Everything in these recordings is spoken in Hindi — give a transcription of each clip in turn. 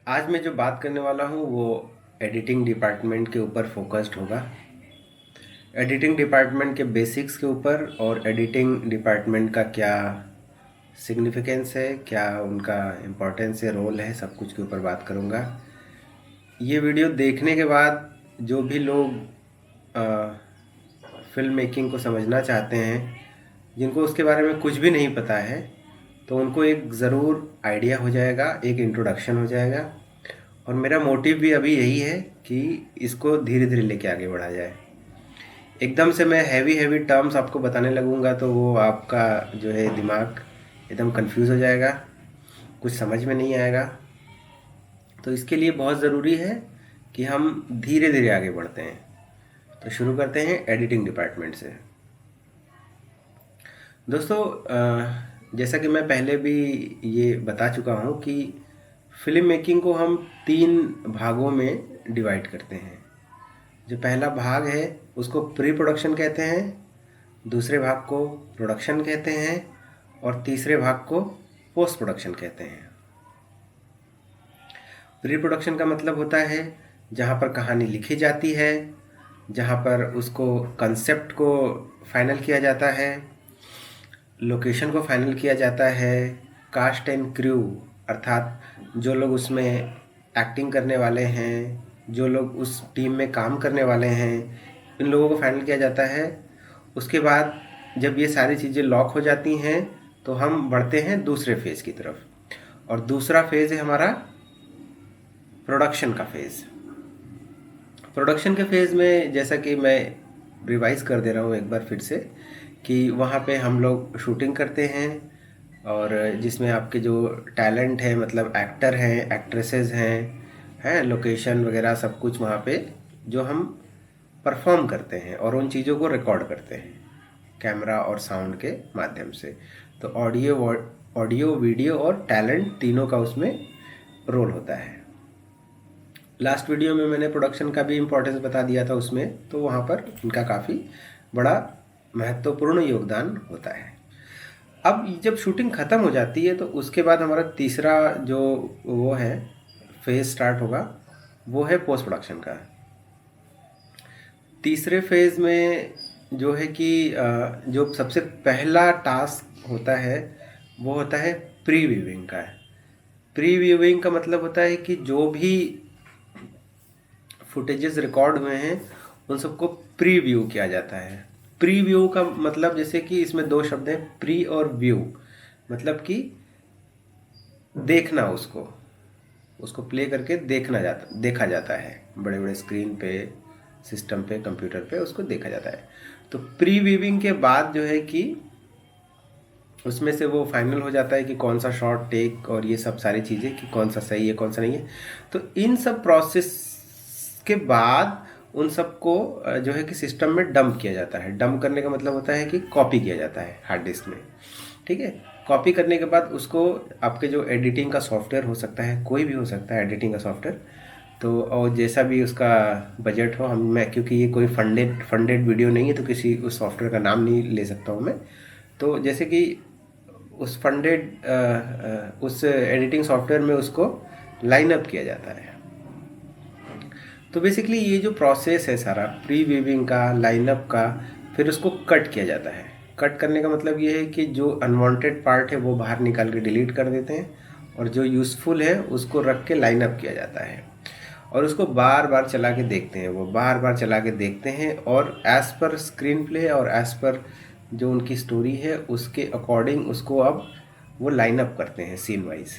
आज मैं जो बात करने वाला हूँ वो एडिटिंग डिपार्टमेंट के ऊपर फोकस्ड होगा। एडिटिंग डिपार्टमेंट के बेसिक्स के ऊपर और एडिटिंग डिपार्टमेंट का क्या सिग्निफिकेंस है, क्या उनका इम्पोर्टेंस है, रोल है, सब कुछ के ऊपर बात करूँगा। ये वीडियो देखने के बाद जो भी लोग फिल्म मेकिंग को समझना चाहते हैं, जिनको उसके बारे में कुछ भी नहीं पता है, तो उनको एक ज़रूर आइडिया हो जाएगा, एक इंट्रोडक्शन हो जाएगा। और मेरा मोटिव भी अभी यही है कि इसको धीरे धीरे लेके आगे बढ़ा जाए। एकदम से मैं हैवी हैवी टर्म्स आपको बताने लगूंगा तो वो आपका जो है दिमाग एकदम कंफ्यूज हो जाएगा, कुछ समझ में नहीं आएगा। तो इसके लिए बहुत ज़रूरी है कि हम धीरे धीरे आगे बढ़ते हैं। तो शुरू करते हैं एडिटिंग डिपार्टमेंट से। दोस्तों, जैसा कि मैं पहले भी ये बता चुका हूँ कि फिल्म मेकिंग को हम 3 भागों में डिवाइड करते हैं। जो पहला भाग है उसको प्री प्रोडक्शन कहते हैं, दूसरे भाग को प्रोडक्शन कहते हैं और तीसरे भाग को पोस्ट प्रोडक्शन कहते हैं। प्री प्रोडक्शन का मतलब होता है जहाँ पर कहानी लिखी जाती है, जहाँ पर उसको कंसेप्ट को फाइनल किया जाता है, लोकेशन को फाइनल किया जाता है, कास्ट एंड क्रू अर्थात जो लोग उसमें एक्टिंग करने वाले हैं, जो लोग उस टीम में काम करने वाले हैं, इन लोगों को फाइनल किया जाता है। उसके बाद जब ये सारी चीज़ें लॉक हो जाती हैं तो हम बढ़ते हैं दूसरे फेज़ की तरफ। और दूसरा फेज़ है हमारा प्रोडक्शन का फेज़। प्रोडक्शन के फेज़ में जैसा कि मैं रिवाइज़ कर दे रहा हूँ एक बार फिर से कि वहाँ पे हम लोग शूटिंग करते हैं और जिसमें आपके जो टैलेंट है, मतलब एक्टर हैं, एक्ट्रेसेस हैं लोकेशन वगैरह सब कुछ वहाँ पे जो हम परफॉर्म करते हैं और उन चीज़ों को रिकॉर्ड करते हैं कैमरा और साउंड के माध्यम से। तो ऑडियो वीडियो और टैलेंट तीनों का उसमें रोल होता है। लास्ट वीडियो में मैंने प्रोडक्शन का भी इम्पोर्टेंस बता दिया था उसमें, तो वहाँ पर इनका काफ़ी बड़ा महत्वपूर्ण योगदान होता है। अब जब शूटिंग ख़त्म हो जाती है तो उसके बाद हमारा तीसरा जो वो है फेज़ स्टार्ट होगा, वो है पोस्ट प्रोडक्शन का। तीसरे फेज़ में जो है कि जो सबसे पहला टास्क होता है वो होता है प्री व्यूइंग का। प्री व्यूइंग का मतलब होता है कि जो भी फुटेजेस रिकॉर्ड हुए हैं उन सबको प्री व्यू किया जाता है। प्री व्यू का मतलब जैसे कि इसमें 2 शब्द हैं, प्री और व्यू, मतलब कि देखना, उसको प्ले करके देखा जाता है बड़े बड़े स्क्रीन पे, सिस्टम पे, कंप्यूटर पे उसको देखा जाता है। तो प्री व्यूइंग के बाद जो है कि उसमें से वो फाइनल हो जाता है कि कौन सा शॉट टेक और ये सब सारी चीज़ें कि कौन सा सही है कौन सा नहीं है। तो इन सब प्रोसेस के बाद उन सबको जो है कि सिस्टम में डंप किया जाता है। डंप करने का मतलब होता है कि कॉपी किया जाता है हार्ड डिस्क में, ठीक है। कॉपी करने के बाद उसको आपके जो एडिटिंग का सॉफ्टवेयर हो सकता है, कोई भी हो सकता है एडिटिंग का सॉफ्टवेयर, तो और जैसा भी उसका बजट हो, मैं क्योंकि ये कोई फंडेड वीडियो नहीं है तो किसी उस सॉफ्टवेयर का नाम नहीं ले सकता हूँ मैं। तो जैसे कि उस एडिटिंग सॉफ्टवेयर में उसको लाइन अप किया जाता है। तो बेसिकली ये जो प्रोसेस है सारा प्री वीविंग का, लाइनअप का, फिर उसको कट किया जाता है। कट करने का मतलब ये है कि जो अनवांटेड पार्ट है वो बाहर निकाल के डिलीट कर देते हैं और जो यूज़फुल है उसको रख के लाइनअप किया जाता है और उसको बार बार चला के देखते हैं। वो बार बार चला के देखते हैं और एज़ पर स्क्रीन प्ले और एज़ पर जो उनकी स्टोरी है उसके अकॉर्डिंग उसको अब वो लाइनअप करते हैं सीन वाइज।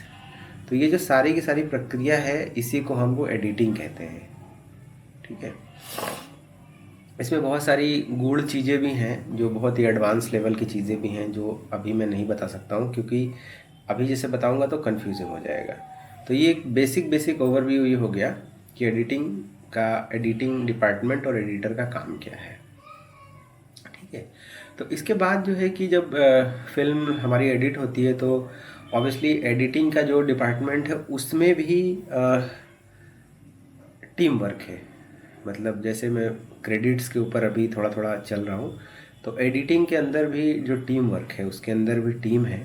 तो ये जो सारी की सारी प्रक्रिया है इसी को हम वो एडिटिंग कहते हैं, ठीक है। इसमें बहुत सारी गूढ़ चीज़ें भी हैं, जो बहुत ही एडवांस लेवल की चीज़ें भी हैं जो अभी मैं नहीं बता सकता हूँ, क्योंकि अभी जैसे बताऊँगा तो कन्फ्यूजन हो जाएगा। तो ये एक बेसिक ओवरव्यू ये हो गया कि एडिटिंग डिपार्टमेंट और एडिटर का काम क्या है, ठीक है। तो इसके बाद जो है कि जब फिल्म हमारी एडिट होती है तो ऑब्वियसली एडिटिंग का जो डिपार्टमेंट है उसमें भी टीम वर्क है। मतलब जैसे मैं क्रेडिट्स के ऊपर अभी थोड़ा थोड़ा चल रहा हूँ, तो एडिटिंग के अंदर भी जो टीम वर्क है उसके अंदर भी टीम है।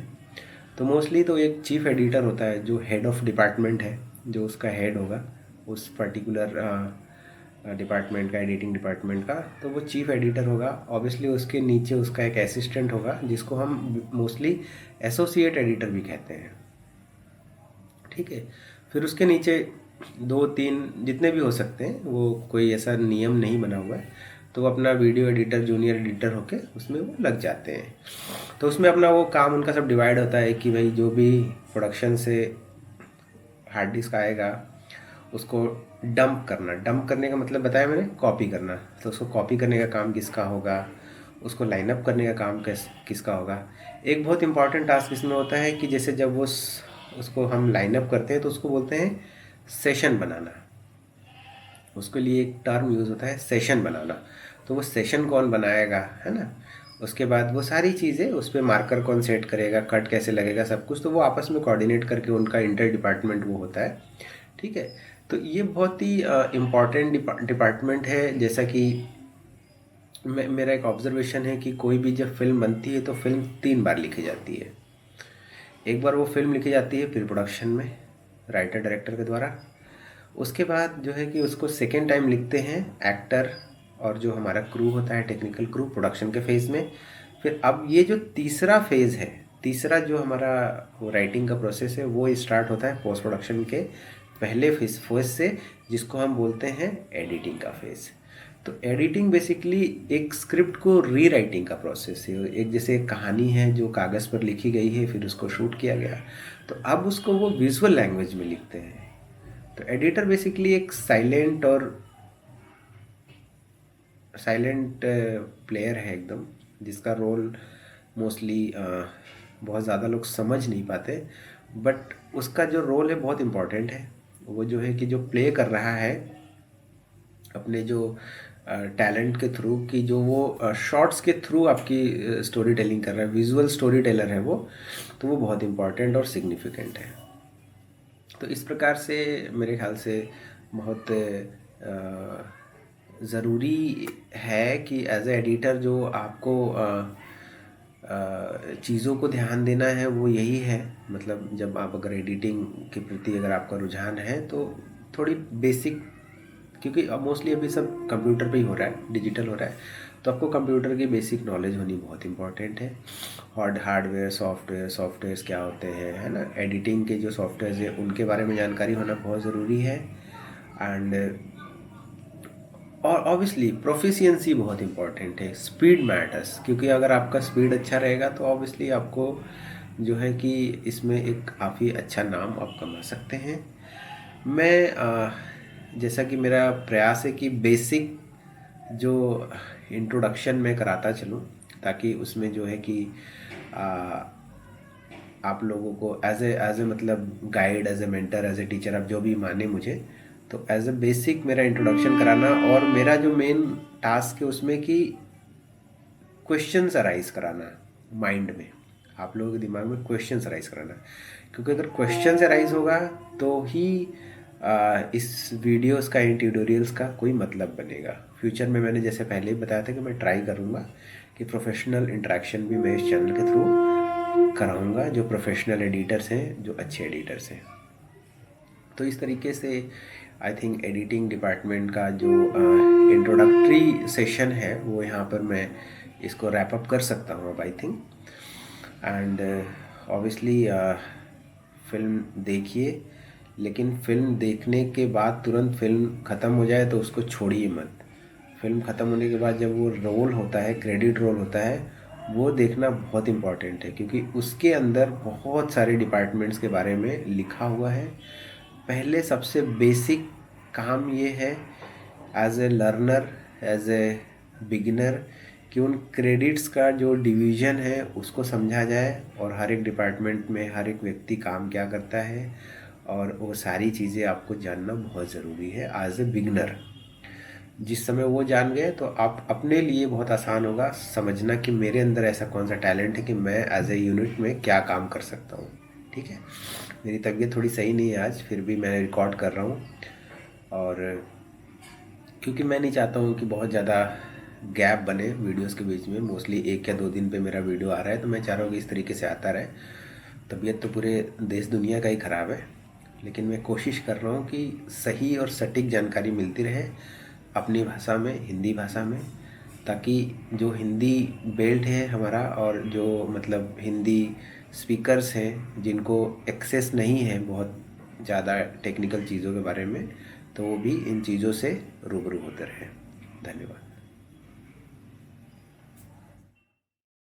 तो मोस्टली तो एक चीफ एडिटर होता है जो हेड ऑफ डिपार्टमेंट है, जो उसका हेड होगा उस पर्टिकुलर डिपार्टमेंट का, एडिटिंग डिपार्टमेंट का, तो वो चीफ एडिटर होगा। ऑब्वियसली उसके नीचे उसका एक असिस्टेंट होगा जिसको हम मोस्टली एसोसिएट एडिटर भी कहते हैं, ठीक है। फिर उसके नीचे दो तीन जितने भी हो सकते हैं, वो कोई ऐसा नियम नहीं बना हुआ है, तो वो अपना वीडियो एडिटर, जूनियर एडिटर होके उसमें वो लग जाते हैं। तो उसमें अपना वो काम उनका सब डिवाइड होता है कि भाई जो भी प्रोडक्शन से हार्ड डिस्क आएगा उसको डंप करना। डंप करने का मतलब बताया मैंने, कॉपी करना। तो उसको कॉपी करने का काम किसका होगा, उसको लाइनअप करने का काम किसका होगा। एक बहुत इंपॉर्टेंट टास्क इसमें होता है कि जैसे जब वो उसको हम लाइनअप करते हैं तो उसको बोलते हैं सेशन बनाना। उसके लिए एक टर्म यूज़ होता है सेशन बनाना। तो वो सेशन कौन बनाएगा, है ना। उसके बाद वो सारी चीज़ें, उस पर मार्कर कौन सेट करेगा, कट कैसे लगेगा, सब कुछ तो वो आपस में कोऑर्डिनेट करके उनका इंटर डिपार्टमेंट वो होता है, ठीक है। तो ये बहुत ही इम्पॉर्टेंट डिपार्टमेंट है। जैसा कि मेरा एक ऑब्जर्वेशन है कि कोई भी जब फिल्म बनती है तो फिल्म 3 बार लिखी जाती है। एक बार वो फिल्म लिखी जाती है फिर प्रोडक्शन में राइटर डायरेक्टर के द्वारा। उसके बाद जो है कि उसको सेकेंड टाइम लिखते हैं एक्टर और जो हमारा क्रू होता है, टेक्निकल क्रू, प्रोडक्शन के फेज़ में। फिर अब ये जो तीसरा फेज़ है, तीसरा जो हमारा वो राइटिंग का प्रोसेस है, वो स्टार्ट होता है पोस्ट प्रोडक्शन के पहले फेज़ से, जिसको हम बोलते हैं एडिटिंग का फेज़। तो एडिटिंग बेसिकली एक स्क्रिप्ट को री राइटिंग का प्रोसेस है। एक जैसे एक कहानी है जो कागज़ पर लिखी गई है, फिर उसको शूट किया गया, तो अब उसको वो विजुअल लैंग्वेज में लिखते हैं। तो एडिटर बेसिकली एक साइलेंट प्लेयर है एकदम, जिसका रोल मोस्टली बहुत ज़्यादा लोग समझ नहीं पाते, बट उसका जो रोल है बहुत इम्पोर्टेंट है। वो जो है कि जो प्ले कर रहा है अपने जो टैलेंट के थ्रू, कि जो वो शॉर्ट्स के थ्रू आपकी स्टोरी टेलिंग कर रहा है, विजुअल स्टोरी टेलर है वो, तो वो बहुत इम्पोर्टेंट और सिग्निफिकेंट है। तो इस प्रकार से मेरे ख्याल से बहुत ज़रूरी है कि एज ए एडिटर जो आपको चीज़ों को ध्यान देना है वो यही है। मतलब जब आप अगर एडिटिंग के प्रति अगर आपका रुझान है तो थोड़ी बेसिक, क्योंकि मोस्टली अभी सब कंप्यूटर पे ही हो रहा है, डिजिटल हो रहा है, तो आपको कंप्यूटर की बेसिक नॉलेज होनी बहुत इंपॉर्टेंट है। हार्डवेयर, सॉफ्टवेयर्स क्या होते हैं, है ना। एडिटिंग के जो सॉफ्टवेयर्स हैं उनके बारे में जानकारी होना बहुत ज़रूरी है। एंड और ऑब्वियसली प्रोफिशिएंसी बहुत इंपॉर्टेंट है, स्पीड मैटर्स, क्योंकि अगर आपका स्पीड अच्छा रहेगा तो ऑब्वियसली आपको जो है कि इसमें एक काफ़ी अच्छा नाम आप कमा सकते हैं। जैसा कि मेरा प्रयास है कि बेसिक जो इंट्रोडक्शन में कराता चलूँ, ताकि उसमें जो है कि आ, आप लोगों को एज ए मतलब guide, as a mentor, as a teacher, आप जो भी माने मुझे, तो एज ए बेसिक मेरा इंट्रोडक्शन कराना। और मेरा जो मेन टास्क है उसमें कि क्वेश्चंस अराइज कराना माइंड में, आप लोगों के दिमाग में क्वेश्चंस अराइज कराना। क्योंकि अगर क्वेश्चंस अराइज होगा तो ही इस वीडियोस का, इन ट्यूटोरियल्स का कोई मतलब बनेगा। फ्यूचर में मैंने जैसे पहले ही बताया था कि मैं ट्राई करूँगा कि प्रोफेशनल इंटरेक्शन भी मैं इस चैनल के थ्रू कराऊँगा, जो प्रोफेशनल एडिटर्स हैं, जो अच्छे एडिटर्स हैं। तो इस तरीके से आई थिंक एडिटिंग डिपार्टमेंट का जो इंट्रोडक्टरी सेशन है वो यहाँ पर मैं इसको रैप अप कर सकता हूँ अब, I think. And obviously film देखिए, लेकिन फिल्म देखने के बाद तुरंत फिल्म ख़त्म हो जाए तो उसको छोड़िए मत। फिल्म ख़त्म होने के बाद जब वो रोल होता है, क्रेडिट रोल होता है, वो देखना बहुत इम्पॉर्टेंट है, क्योंकि उसके अंदर बहुत सारे डिपार्टमेंट्स के बारे में लिखा हुआ है। पहले सबसे बेसिक काम ये है as a learner, as a beginner, कि उन क्रेडिट्स का जो डिवीज़न है उसको समझा जाए, और हर एक डिपार्टमेंट में हर एक व्यक्ति काम क्या करता है, और वो सारी चीज़ें आपको जानना बहुत ज़रूरी है एज ए बिगिनर। जिस समय वो जान गए तो आप अपने लिए बहुत आसान होगा समझना कि मेरे अंदर ऐसा कौन सा टैलेंट है कि मैं एज ए यूनिट में क्या काम कर सकता हूँ, ठीक है। मेरी तबीयत थोड़ी सही नहीं है आज, फिर भी मैं रिकॉर्ड कर रहा हूँ, और क्योंकि मैं नहीं चाहता हूँ कि बहुत ज़्यादा गैप बने वीडियोस के बीच में। मोस्टली 1 या 2 दिन पे मेरा वीडियो आ रहा है, तो मैं चाह रहा हूँ कि इस तरीके से आता रहे। तबीयत तो पूरे देश दुनिया का ही ख़राब है, लेकिन मैं कोशिश कर रहा हूँ कि सही और सटीक जानकारी मिलती रहे अपनी भाषा में, हिंदी भाषा में, ताकि जो हिंदी बेल्ट है हमारा और जो मतलब हिंदी स्पीकर्स हैं जिनको एक्सेस नहीं है बहुत ज़्यादा टेक्निकल चीज़ों के बारे में, तो वो भी इन चीज़ों से रूबरू होते रहे। धन्यवाद।